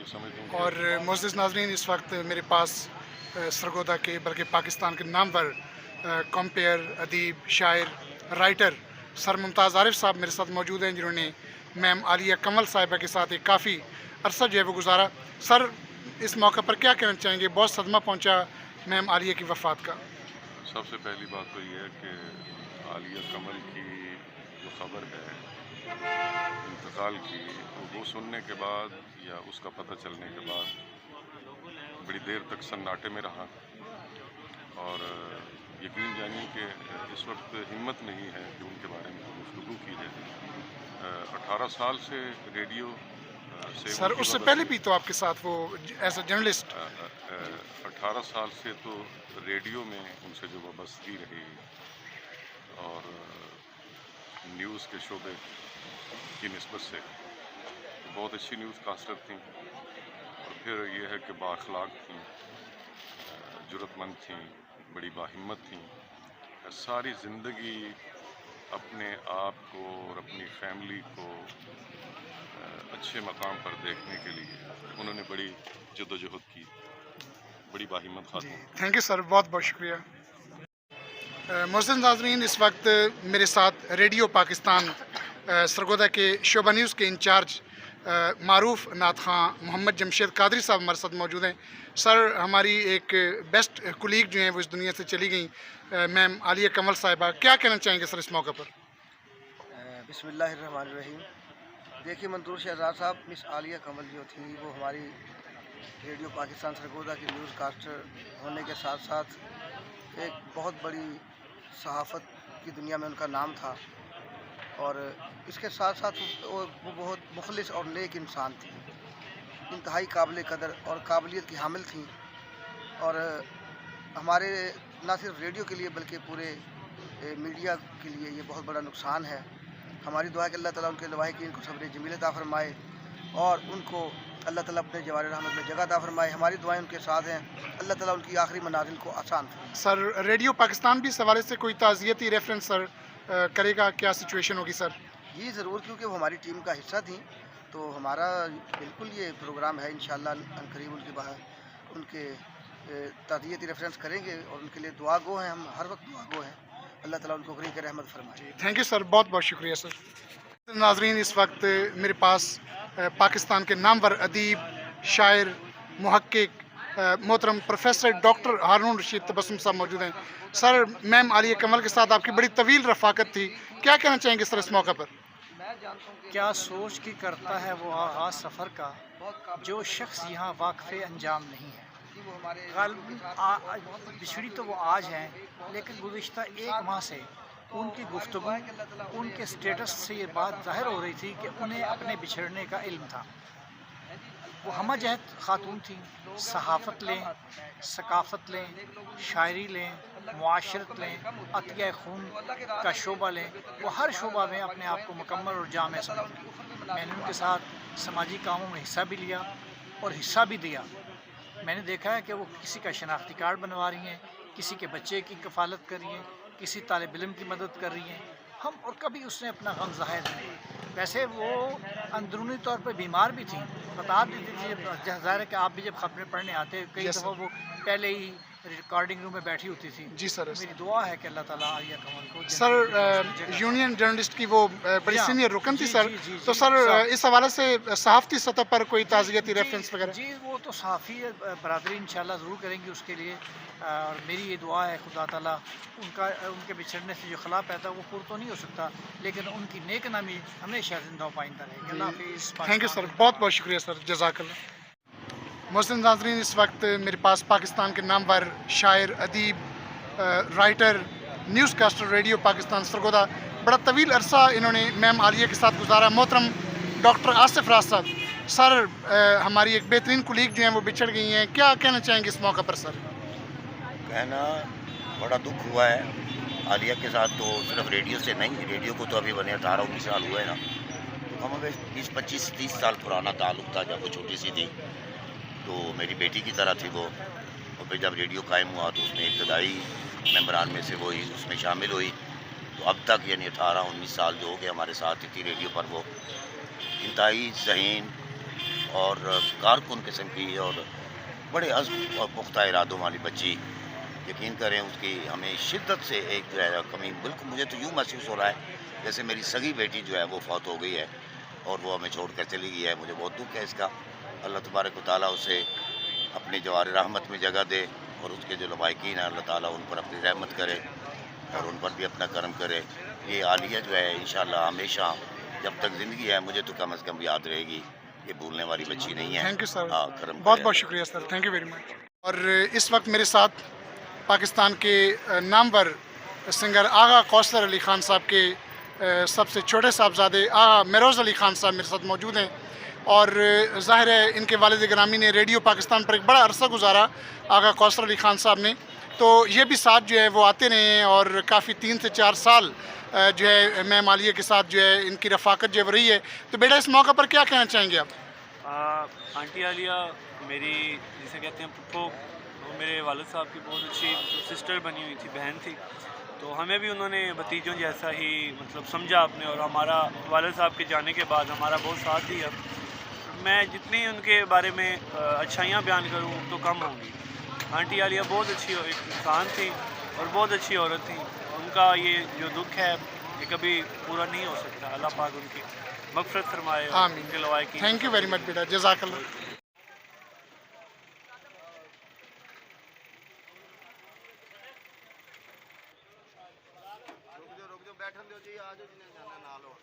समझता हूँ और मोअज़्ज़िज़ नाज़रीन, इस वक्त मेरे पास सरगोदा के बल्कि पाकिस्तान के नामवर कॉम्पेयर, अदीब, शायर, राइटर सर मुमताज़ आरिफ साहब मेरे साथ मौजूद हैं, जिन्होंने मैम आलिया कमल साहिबा के साथ एक काफ़ी अरसा जो है वो गुजारा। सर, इस मौके पर क्या कहना चाहेंगे? बहुत सदमा पहुंचा मैम आलिया की वफ़ात का। सबसे पहली बात तो ये है कि आलिया कमल की जो खबर है इंतकाल की, वो सुनने के बाद या उसका पता चलने के बाद बड़ी देर तक सन्नाटे में रहा। और यकीन जानिए कि इस वक्त हिम्मत नहीं है कि उनके बारे में गुफ्तगू की जाए। 18 साल से रेडियो से सर, उनकी उससे पहले वाबस्तगी, भी तो आपके साथ वो एज अ जर्नलिस्ट। 18 साल से तो रेडियो में उनसे जो वाबस्तगी रही और न्यूज़ के शोबे की निस्बत से बहुत अच्छी न्यूज़ कास्टर थी। और फिर ये है कि बाअखलाक थी, जुर्रतमंद थी, बड़ी बाहिम्मत थी। सारी ज़िंदगी अपने आप को और अपनी फैमिली को अच्छे मकाम पर देखने के लिए उन्होंने बड़ी जद्दोजहद की। बड़ी बाहिम्मत खातून। थैंक यू सर, बहुत बहुत शुक्रिया। मोअज़्ज़िज़ नाज़रीन, इस वक्त मेरे साथ रेडियो पाकिस्तान सरगोदा के शोबा न्यूज़ के इंचार्ज मारूफ नात खां मोहम्मद जमशेद कादरी साहब हमारे साथ मौजूद हैं। सर, हमारी एक बेस्ट कुलीग जो हैं वो इस दुनिया से चली गई, मैम आलिया कमल साहिबा, क्या कहना चाहेंगे सर इस मौके पर? बिस्मिल्लाहिर्रहमानिर्रहीम। देखिए, मंतूर शहजाद साहब, मिस आलिया कमल जो थी वो हमारी रेडियो पाकिस्तान सरगोदा की न्यूज़ कास्टर होने के साथ साथ एक बहुत बड़ी सहाफ़त की दुनिया में उनका नाम था। और इसके साथ साथ वो बहुत मुखलिस और नेक इंसान थी, इंतहाई काबिल कदर और काबिलियत की हामिल थी। और हमारे ना सिर्फ रेडियो के लिए बल्कि पूरे मीडिया के लिए ये बहुत बड़ा नुकसान है। हमारी दुआ है कि अल्लाह ताला उनके लवाहिकीन को सब्र जमील अता फरमाए और उनको अल्लाह ताला अपने जवार रहमत में जगह अता फरमाए। हमारी दुआएं उनके साथ हैं, अल्लाह ताला उनकी आखिरी मनाजिल को आसान फरमाए। सर, रेडियो पाकिस्तान भी इस हवाले से कोई ताज़ियती रेफरेंस सर करेगा? क्या सिचुएशन होगी सर? जी ज़रूर, क्योंकि वो हमारी टीम का हिस्सा थी, तो हमारा बिल्कुल ये प्रोग्राम है। इंशाअल्लाह अनकरीब उनके ताज़ियती रेफरेंस करेंगे और उनके लिए दुआ गो हैं। हम हर वक्त दुआ गो हैं। अल्लाह ताला उनको करीब रहमत फरमाए। थैंक यू सर, बहुत बहुत शुक्रिया सर। नाज़रीन, इस वक्त मेरे पास पाकिस्तान के नामवर अदीब, शायर, मुहक्किक मोहतरम प्रोफेसर डॉक्टर हारून रशीद तबस्सुम साहब मौजूद हैं। सर, मैम आलिया कमल के साथ आपकी बड़ी तवील रफ़ाकत थी, क्या कहना चाहेंगे सर इस मौके पर? क्या सोच की करता है वो आगाज़ सफ़र का, जो शख्स यहाँ वाक़फ़े अंजाम नहीं है। बिछड़ी तो वो आज हैं, लेकिन गुज़िश्ता एक माह से उनकी गुफ्तगू, उनके स्टेटस से ये बात ज़ाहिर हो रही थी कि उन्हें अपने बिछड़ने का इल्म था। वो हमजहत खातून थी। सहाफ़त लें, सकाफ़त लें, शायरी लें, मुआशरत लें, अतिया खून का शोबा लें, वो हर शोबा में अपने आप को मुकम्मल और जामे समझती। मैंने उनके साथ समाजी कामों में हिस्सा भी लिया और हिस्सा भी दिया। मैंने देखा है कि वो किसी का शनाख्ती कार्ड बनवा रही हैं, किसी के बच्चे की कफ़ालत कर रही हैं, किसी तालिब इल्म की मदद कर रही हैं। हम और कभी उसने अपना गम ज़ाहिर नहीं। वैसे वो अंदरूनी तौर पर बीमार भी थी, बता देती थी। ज़ाहिर है कि आप भी जब खबरें पढ़ने आते, कई दफ़ा वो पहले ही रिकॉर्डिंग रूम में बैठी होती थी। जी सर। मेरी दुआ है कि अल्लाह ताला आलिया कमल को सर, यूनियन जर्नलिस्ट की वो बड़ी सीनियर रुकन थी सर, तो जी, सर इस हवाले से सहाफ़ती सतह पर कोई ताज़ियती रेफरेंस वगैरह? जी, वो तो सहाफ़ी बरादरी इंशाल्लाह ज़रूर करेंगी उसके लिए। और मेरी ये दुआ है खुदा ताला उनके बिछड़ने से जो खला पैदा वो पूरा तो नहीं हो सकता, लेकिन उनकी नेक नामी हमेशा ज़िंदा पाइंदा रहेगी। अल्लाह हाफ़िज़। थैंक यू सर, बहुत बहुत शुक्रिया सर, जज़ाकल्लाह। मोहसिन नाज़रीन, इस वक्त मेरे पास पाकिस्तान के नामवर शायर, अदीब, writer, newscaster radio Pakistan Sargodha, बड़ा तवील अरसा इन्होंने मैम आलिया के साथ गुजारा, मोहतरम डॉक्टर आसिफ राज साहब। सर, हमारी एक बेहतरीन कुलीग जो हैं वो बिछड़ गई हैं, क्या कहना चाहेंगे इस मौके पर सर? कहना बड़ा दुख हुआ है आलिया के साथ, तो सिर्फ रेडियो से नहीं, रेडियो को तो अभी बने 18-19 साल हुए ना, तो हमें 20-25-30 साल पुराना ताल्लुक़ था। जब वो छोटी सी थी तो मेरी बेटी की तरह थी वो, और फिर जब रेडियो कायम हुआ तो उसमें इब्तदाई मेंबरान में से वो ही उसमें शामिल हुई। तो अब तक यानी 18-19 साल जो हो गए हमारे साथ ही थी रेडियो पर। वो इंतहाई ज़हीन, اور کارکن قسم کی اور بڑے عزم اور پختہ ارادوں والی بچی. یقین کریں اس کی ہمیں شدت سے ایک جو ہے کمی. بالکل مجھے تو یوں محسوس ہو رہا ہے جیسے میری سگی بیٹی جو ہے وہ فوت ہو گئی ہے اور وہ ہمیں چھوڑ کر چلی گئی ہے. مجھے بہت دکھ ہے اس کا. اللہ تبارک و تعالیٰ اسے اپنی جوار رحمت میں جگہ دے اور اس کے جو لوائقین ہیں اللہ تعالیٰ ان پر اپنی رحمت کرے اور ان پر بھی اپنا کرم کرے. یہ عالیہ جو ہے انشاءاللہ ہمیشہ جب تک زندگی ہے مجھے تو کم از کم یاد رہے گی. یہ بھولنے والی بچی نہیں ہے. تھینک یو سر، ہاں کرم بہت کرے. بہت شکریہ سر، تھینک یو ویری مچ. اور اس وقت میرے ساتھ پاکستان کے نامور سنگر آغا کوثر علی خان صاحب کے سب سے چھوٹے صاحبزادے آغا مہروز علی خان صاحب میرے ساتھ موجود ہیں. اور ظاہر ہے ان کے والد گرامی نے ریڈیو پاکستان پر ایک بڑا عرصہ گزارا آغا کوثر علی خان صاحب نے، تو یہ بھی ساتھ جو ہے وہ آتے رہے ہیں اور کافی 3 سے 4 سال جو ہے میم عالیہ کے ساتھ جو ہے ان کی رفاقت جو ہے وہ رہی ہے. تو بیٹا اس موقع پر کیا کہنا چاہیں گے آپ؟ آنٹی عالیہ میری جسے کہتے ہیں پھپھو، وہ میرے والد صاحب کی بہت اچھی سسٹر بنی ہوئی تھی، بہن تھی. تو ہمیں بھی انہوں نے بھتیجوں جیسا ہی مطلب سمجھا آپ نے، اور ہمارا والد صاحب کے جانے کے بعد ہمارا بہت ساتھ دیا. میں جتنی ان کے بارے میں اچھائیاں بیان کروں تو کم ہوں گی. آنٹی عالیہ بہت اچھی ایک انسان تھی اور بہت اچھی عورت تھی. ان کا یہ جو دکھ ہے یہ کبھی پورا نہیں ہو سکتا. اللہ پاک ان کی مغفرت فرمائے. آمین. ان کے لوائقین. تھینک یو ویری مچ بیٹا، جزاک اللہ. بیٹھن دو جی، آ جاؤ جنہیں جانا نال ہو.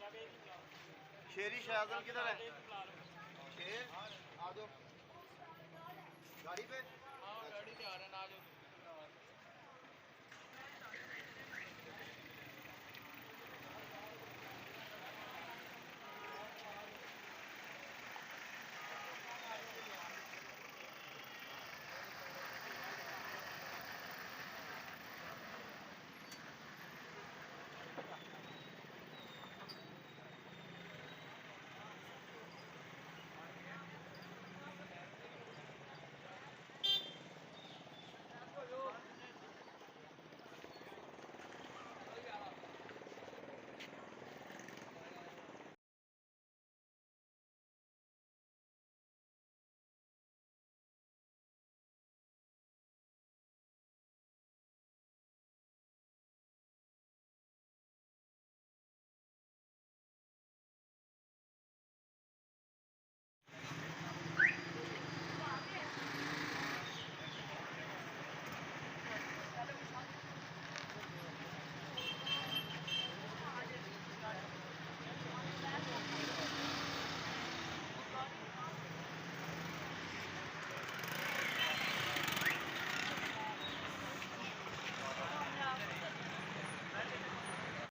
شیری شاہزل کدھر ہے؟ شیر آ جاؤ گاڑی پہ. گاڑی پہ آ رہے ہیں، آ جاؤ.